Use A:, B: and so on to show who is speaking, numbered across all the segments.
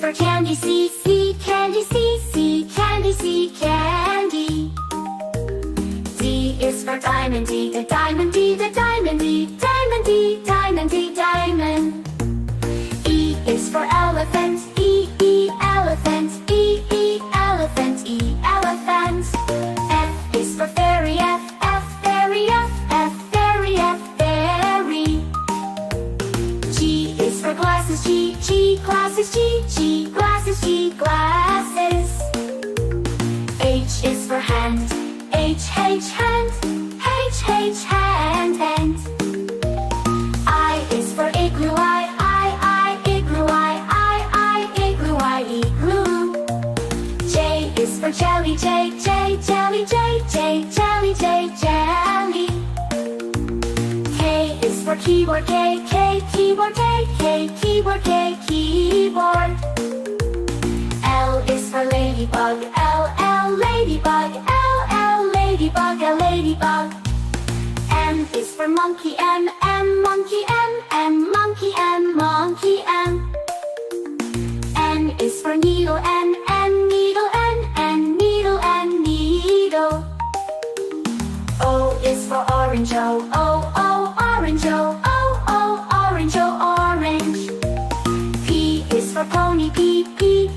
A: for candy, C, candy, C, candy, C, candy. D is for diamond, D, the diamond, D, the diamond, D, diamond, D, diamond, D, diamond. E is for elephant, E, elephant, E, elephant, E, elephant. F is for fairy, F, fairy, F, fairy, fairy. G is for glasses, G, glasses, G, glasses, G, glasses. H is for hand, H, hand, H, hand. I is for igloo, I, igloo, I, igloo, I, igloo. J is for jelly, J, jelly, J, jelly, jelly. K is for keyboard, K, keyboard, K, keyboard, K, keyboard. L is for ladybug, L, ladybug, L, ladybug, ladybug. M is for monkey, M, monkey, M, monkey, M, monkey, M. N is for needle, N, needle, N, needle, needle. O is for orange, O, orange, O, orange, orange. P is for pony, P,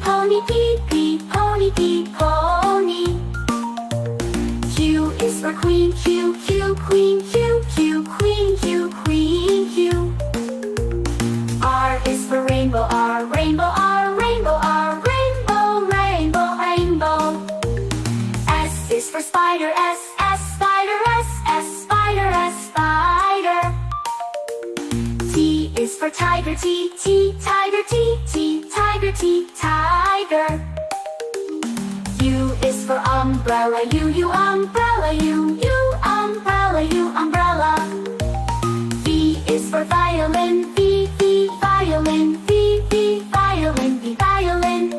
A: pony, P, pony, P, pony. Q is for queen, Q, queen, Q, queen, queen, Q. R is for rainbow, R, rainbow, R, rainbow, R, rainbow, rainbow, rainbow. S is for spider, S, spider, S, spider, spider. T is for tiger, T, tiger, T, tiger, T, tiger. U is for umbrella, U, umbrella, U, umbrella, U, umbrella. V is for violin, V, violin, V, violin, V, violin.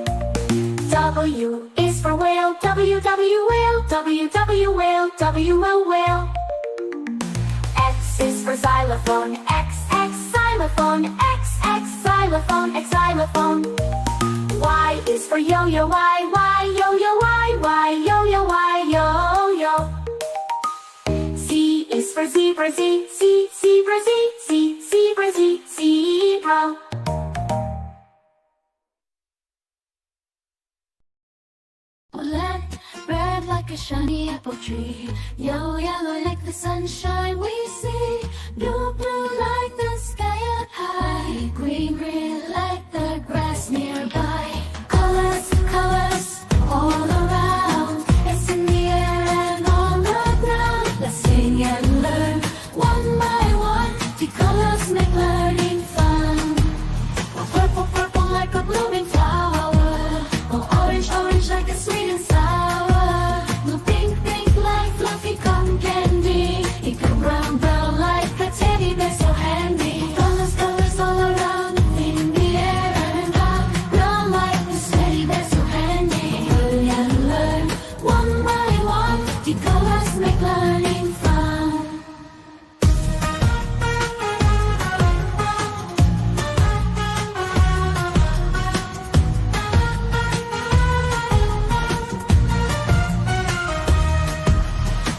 A: W is for whale, W, whale, W, whale, W, whale. X is for xylophone, X, xylophone, X, xylophone, X, xylophone. Y is for yo-yo, Y, yo-yo, Y, yo-yo, Y, yo-yo. Z is for zebra, Z, zebra, Z, zebra, Z, zebra.
B: Black, red like a shiny apple tree. Yellow, yellow like the sunshine we see. Blue, blue like the sky up high. Green, green like the grass nearby. Colors, colors all around. It's in the air and on the ground. Let's sing and learn one by one. The colors make learning fun. Oh, purple, purple like a blooming flower. Oh, orange, orange like a sweet and sour. Blue, pink, pink like fluffy cotton candy. Eagle, brown, brown like a teddy bear so handy. Colors, colors all around. In the air and on ground like this teddy bear so handy. Learn and learn one by one. The colors make learning fun.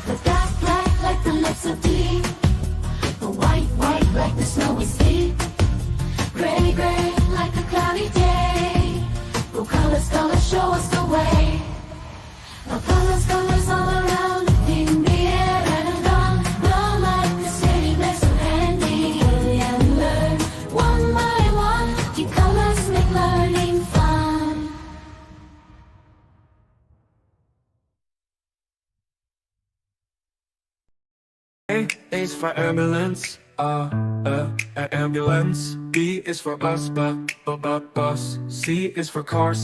B: The black, black like the lips of tea. The white, white like the snowy sea. Gray, gray like a cloudy day. Blue colors, colors show us the way. The colors, colors all around. In the air and on, blow like the city bear so handy. Learn and learn one by one. The colors make learning fun.
C: A is for ambulance, ambulance. B is for bus, bus. C is for car,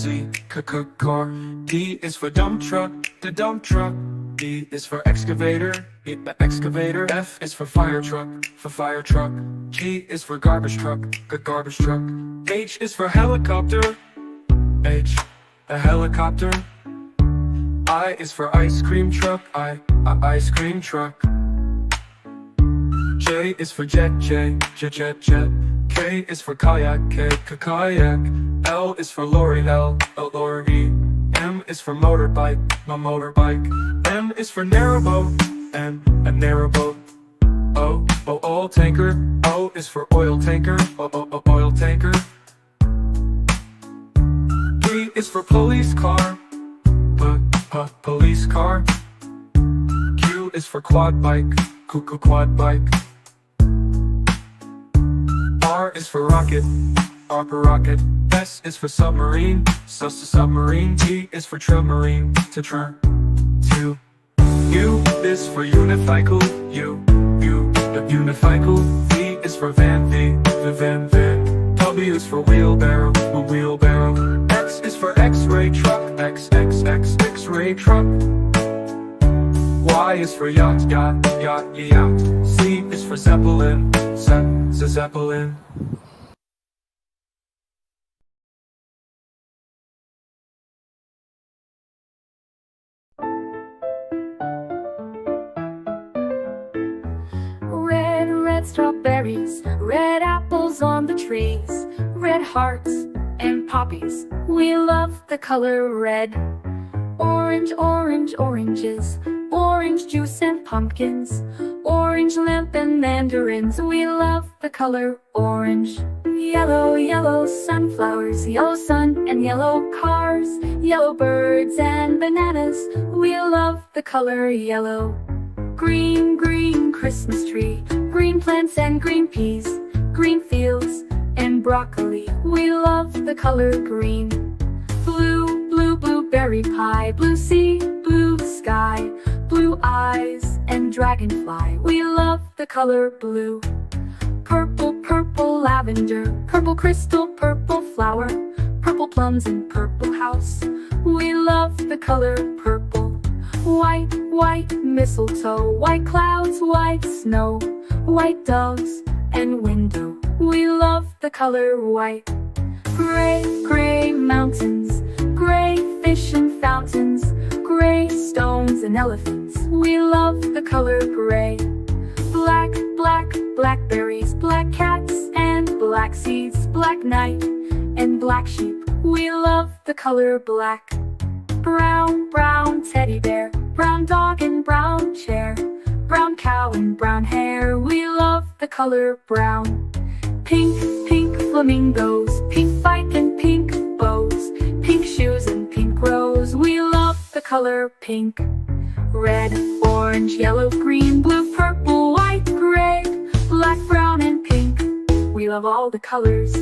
C: car. D is for dump truck, the dump truck. E is for excavator, the excavator. F is for fire truck, G is for garbage truck, garbage truck. H is for helicopter, H, a helicopter. I is for ice cream truck, ice cream truck. J is for jet, jet. K is for kayak, kayak. L is for lorry, L-O-R-Y. M is for motorbike, my motorbike. N is for narrowboat, N, a narrowboat. O, oil tanker, O is for oil tanker, oil tanker. P is for police car, police car. Q is for quad bike, quad bike. R is for rocket, R for rocket. S is for submarine, submarine. T is for submarine, to. U is for unicycle, the unicycle. V is for van, the van. W is for wheelbarrow, wheelbarrow. X is for X-ray truck, X-ray truck. Y is for yacht, yacht. Z is for zeppelin, zeppelin.
B: Red strawberries, red apples on the trees, red hearts and poppies. We love the color red. Orange, oranges, orange juice and pumpkins, orange lamp and mandarins. We love the color orange. Yellow sunflowers, yellow sun and yellow cars, yellow birds and bananas. We love the color yellow. Green Christmas tree, green plants and green peas, green fields and broccoli. We love the color green. Blue blueberry pie, blue sea, blue sky, blue eyes and dragonfly. We love the color blue. Purple lavender, purple crystal, purple flower, purple plums and purple house. We love the color purple. White mistletoe, white clouds, white snow, white doves and window. We love the color white. Gray mountains, gray fish and fountains, gray stones and elephants. We love the color gray. Blackberries, black cats and black seeds, black night and black sheep. We love the color black. Brown teddy bear, brown dog and brown chair, brown cow and brown hair. We love the color brown. Pink flamingos, pink bike and pink bows, pink shoes and pink rose. We love the color pink. Red, orange, yellow, green, blue, purple, white, gray, black, brown and pink. We love all the colors.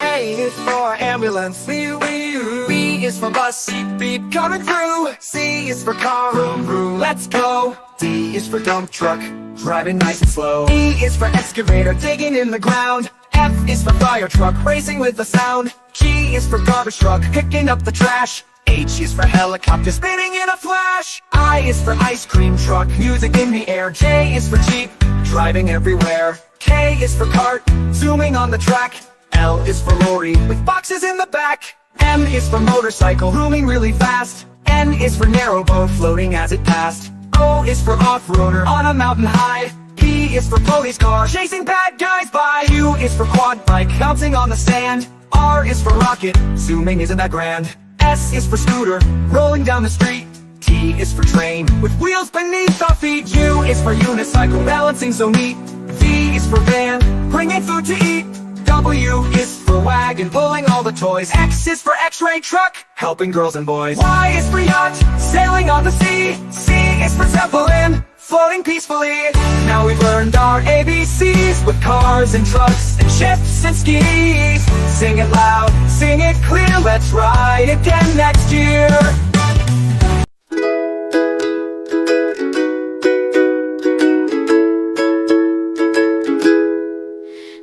D: A is for ambulance, B is for bus, beep coming through. C is for car, vroom, let's go. D is for dump truck, driving nice and slow. E is for excavator, digging in the ground. F is for fire truck, racing with the sound. G is for garbage truck, picking up the trash. H is for helicopter, spinning in a flash. I is for ice cream truck, music in the air. J is for jeep, driving everywhere. K is for cart, zooming on the track. L is for lorry, with boxes in the back. M is for motorcycle, zooming really fast. N is for narrowboat, floating as it passed. O is for off-roader, on a mountain high. P is for police car, chasing bad guys by. Q is for quad bike, bouncing on the sand. R is for rocket, zooming isn't that grand. S is for scooter, rolling down the street. T is for train, with wheels beneath our feet. U is for unicycle, balancing so neat. V is for van, bringing food to eat. W is for wagon, pulling all the toys. X is for X-ray truck, helping girls and boys. Y is for yacht, sailing on the sea. C is for zeppelin, floating peacefully. Now we've learned our ABCs, with cars and trucks and ships and skis. Sing it loud, sing it clear, let's ride again next year.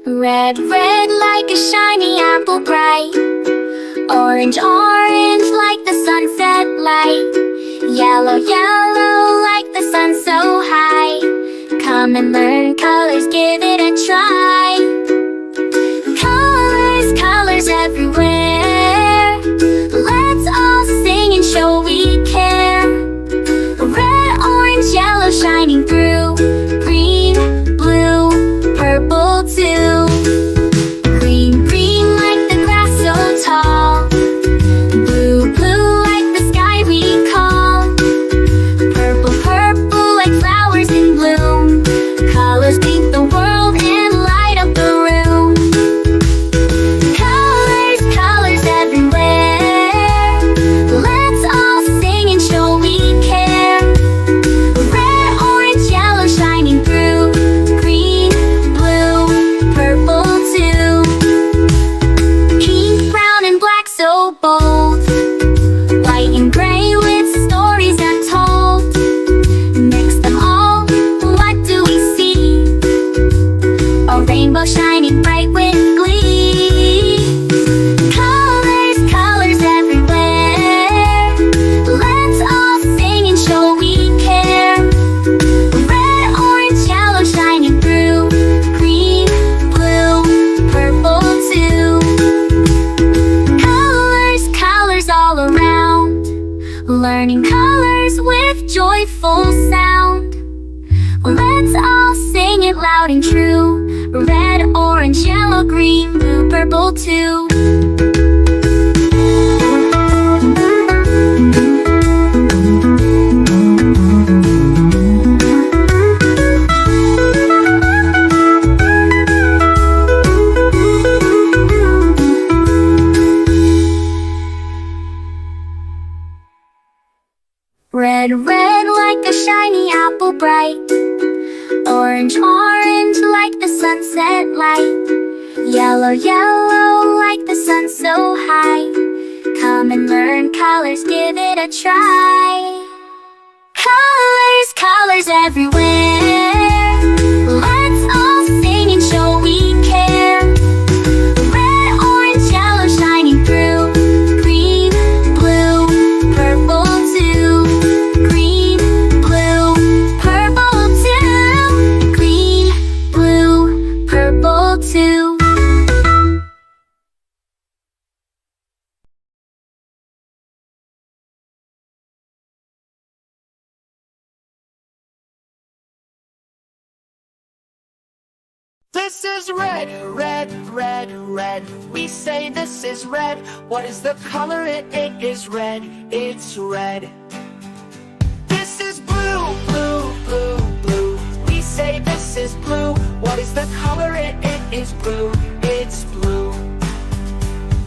B: Red like a shiny apple bright. Orange like the sunset light. Yellow like the sun so high. Come and learn colors, give it a try. Colors everywhere. Let's all sing and show we care. Red, orange, yellow, shine colors with joyful sound. Let's all sing it loud and true. Red, orange, yellow, green, blue, purple too. Red, red like a shiny apple bright. Orange, orange like the sunset light. Yellow, yellow like the sun so high. Come and learn colors, give it a try. Colors, colors everywhere. Let's all sing and show we care. Red, orange, yellow shining through. Green, blue, purple too. Green, blue, purple too. Green, blue, purple too.
D: This is red, red, red, red. We say this is red. What is the color? It is red. It's red. This is blue, blue, blue, blue. We say this is blue. What is the color? It is blue. It's blue.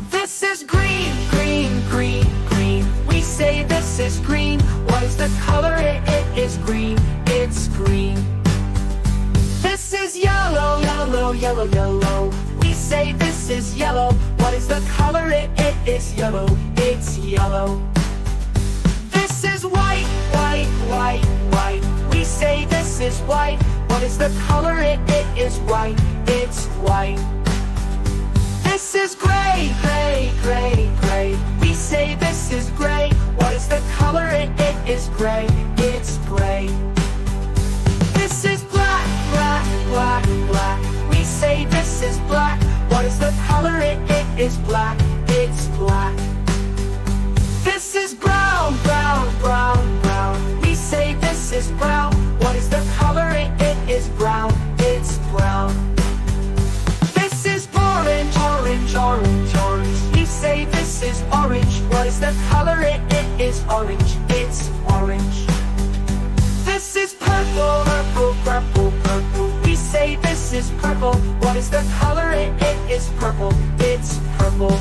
D: This is green, green, green, green. We say this is green. What is the color? It is green. It's green. This is yellow, yellow, yellow, yellow. We say this is yellow. What is the color? It is yellow. It's yellow. This is white, white, white, white. We say this is white. What is the color? It is white. It's white. This is gray, gray, gray, gray. We say this is gray. What is the color? It is gray. It's gray. This is black, black, black, black. We say this is black. What is the color? It is black. It's black. This is brown, brown, brown, brown. We say this is brown. What is the color? It is brown. It's brown. This is orange, orange, orange, orange. We say this is orange. What is the color? It is orange. It's orange. This is purple, purple, purple, purple. We say this is purple. What is the color? It is purple. It's purple.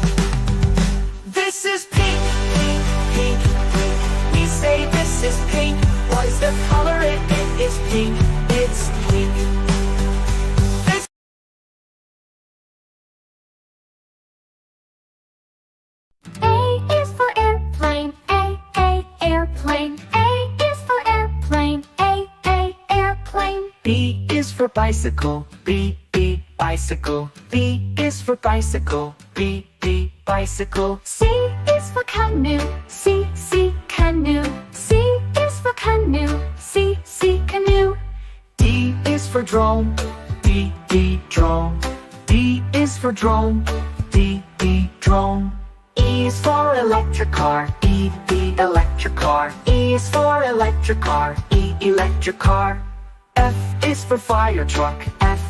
D: This is pink, pink, pink, pink. We say this is pink. What is the color? It is pink. It's pink. This
B: A is for airplane. A, airplane. A is for airplane. A, airplane.
D: B is for bicycle. B, bicycle. B is for bicycle. B, bicycle.
B: C is for canoe. C, canoe. C is for canoe. C, canoe.
D: D is for drone. D, drone. D is for drone. D, drone. E is for electric car. E, electric car. E is for electric car. E, electric car. F is for fire truck. F,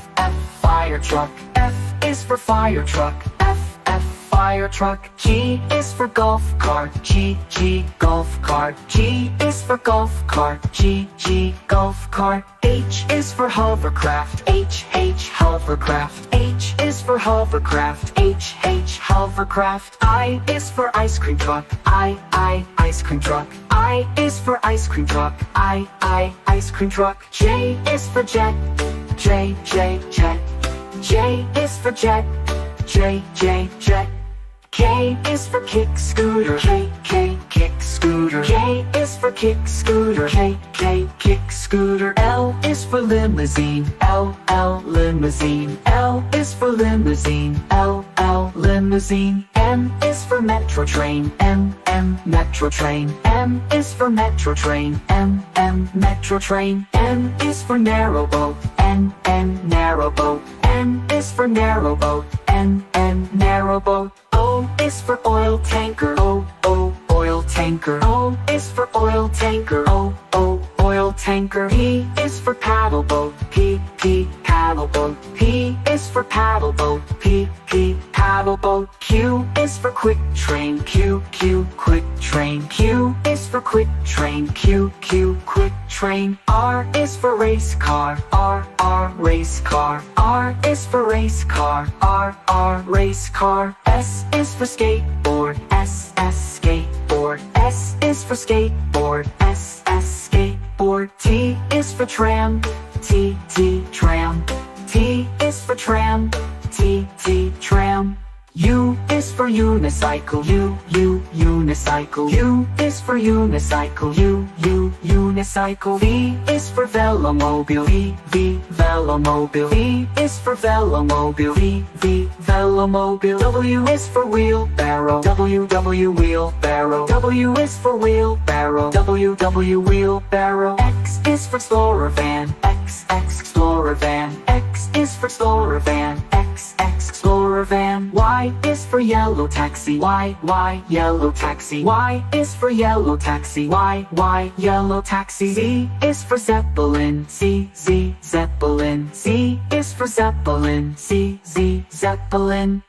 D: fire truck. F is for fire truck. F, fire truck. G is for golf cart. G, golf cart. G is for golf cart. G, golf cart. H is for hovercraft. H, hovercraft. H is for hovercraft. H, hovercraft. I is for ice cream truck. I, ice cream truck. I is for ice cream truck. I, ice cream truck. J is for jet. J, jet. J is for jet. J, jet. K is for kick scooter. K, kick scooter. K is for kick scooter. K, kick scooter. L is for limousine. L, limousine. L is for limousine. L, limousine. M is for metro train. M, metro train. M is for metro train. M, metro train. N is for narrow boat. N, narrow boat. N is for narrow boat. N, narrow boat. O is for oil tanker. O, oil
A: tanker. O is for oil tanker. Oil tanker. P is for paddle boat. P paddle boat. P is for paddle boat. P paddle boat. Q is for quick train. Q quick train. Q is for quick train. Q quick train. R is for race car. R race car. R is for race car. R race car. S is for skateboard. S skateboard. S is for skateboard. S skateboard. T is for tram. T tram. T is for tram. T tram. U is for unicycle. U unicycle. U is for unicycle. U unicycle. V is for velomobile. V velomobile. V is for velomobile. V velomobile. W is for wheelbarrow. W wheelbarrow. W is for wheelbarrow. W wheelbarrow. X is for explorer van. X explorer van. X is for explorer van. X explorer van. Y is for yellow taxi. Y yellow taxi. Y is for yellow taxi. Y yellow taxi. Z is for zeppelin. Z zeppelin. Z is for zeppelin. Z zeppelin.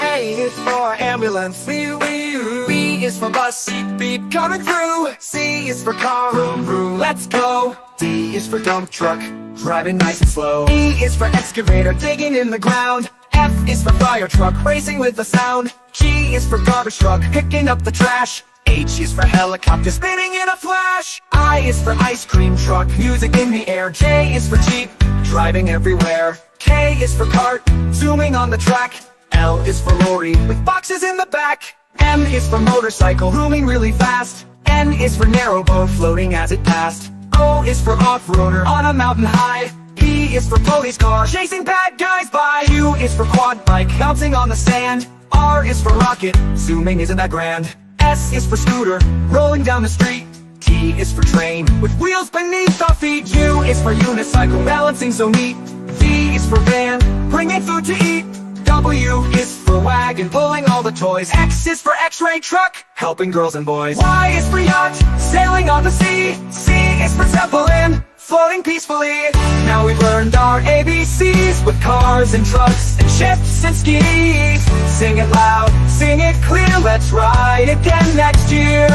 D: A is for ambulance. B is for bus. Beep coming through. C is for car. Vroom, let's go. D is for dump truck, driving nice and slow. E is for excavator, digging in the ground. F is for fire truck, racing with the sound. G is for garbage truck, picking up the trash. H is for helicopter, spinning in a flash. I is for ice cream truck, music in the air. J is for jeep, driving everywhere. K is for cart, zooming on the track. L is for lorry, with boxes in the back. M is for motorcycle, zooming really fast. N is for narrow boat, floating as it passed. O is for off-roader, on a mountain high. P is for police car, chasing bad guys by. Q is for quad bike, bouncing on the sand. R is for rocket, zooming isn't that grand. S is for scooter, rolling down the street. T is for train, with wheels beneath our feet. U is for unicycle, balancing so neat. V is for van, bringing food to eat. W is for wagon, pulling all the toys. X is for x-ray truck, helping girls and boys. Y is for yacht, sailing on the sea. C is for zeppelin, floating peacefully. Now we've learned our ABCs, with cars and trucks and ships and skis. Sing it loud, sing it clear, let's ride again next year.